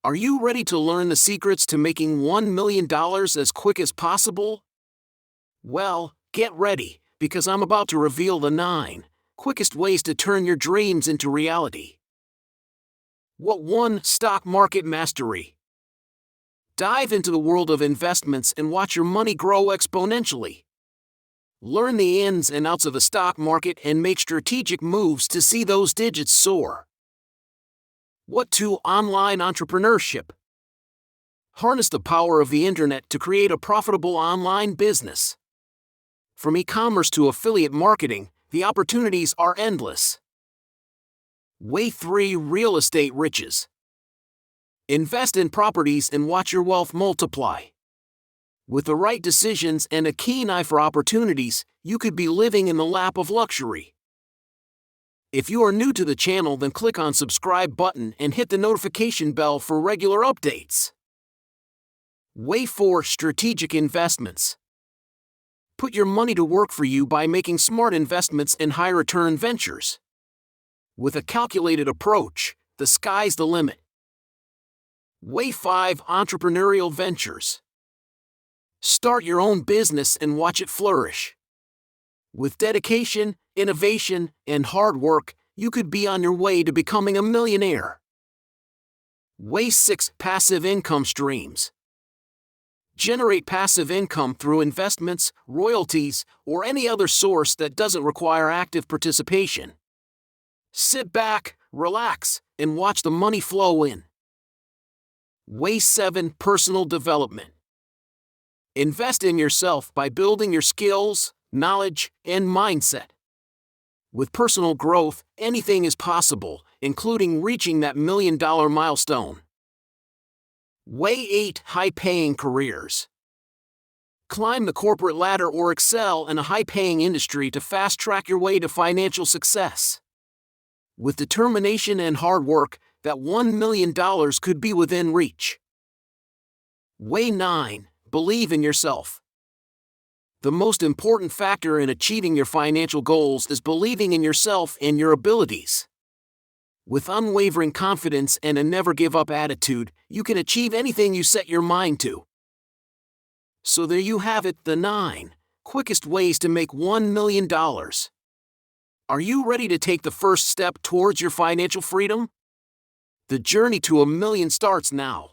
Are you ready to learn the secrets to making $1 million as quick as possible? Well, get ready, because I'm about to reveal the 9 quickest ways to turn your dreams into reality. What 1. Stock market mastery. Dive into the world of investments and watch your money grow exponentially. Learn the ins and outs of the stock market and make strategic moves to see those digits soar. What 2. Online entrepreneurship. Harness the power of the internet to create a profitable online business. From e-commerce to affiliate marketing, the opportunities are endless. Way 3. Real estate riches. Invest in properties and watch your wealth multiply. With the right decisions and a keen eye for opportunities, you could be living in the lap of luxury. If you are new to the channel, then click on subscribe button and hit the notification bell for regular updates. Way 4. Strategic investments. Put your money to work for you by making smart investments in high-return ventures. With a calculated approach, the sky's the limit. Way 5. Entrepreneurial Ventures. Start your own business and watch it flourish. With dedication, innovation, and hard work, you could be on your way to becoming a millionaire. Way 6. Passive income streams. Generate passive income through investments, royalties, or any other source that doesn't require active participation. Sit back, relax, and watch the money flow in. Way 7. Personal development. Invest in yourself by building your skills, knowledge, and mindset. With personal growth, anything is possible, including reaching that $1 million milestone. Way 8. High-paying careers. Climb the corporate ladder or excel in a high-paying industry to fast-track your way to financial success. With determination and hard work, that $1 million could be within reach. Way 9. Believe in yourself. The most important factor in achieving your financial goals is believing in yourself and your abilities. With unwavering confidence and a never-give-up attitude, you can achieve anything you set your mind to. So there you have it, the 9 quickest ways to make $1 million. Are you ready to take the first step towards your financial freedom? The journey to $1 million starts now.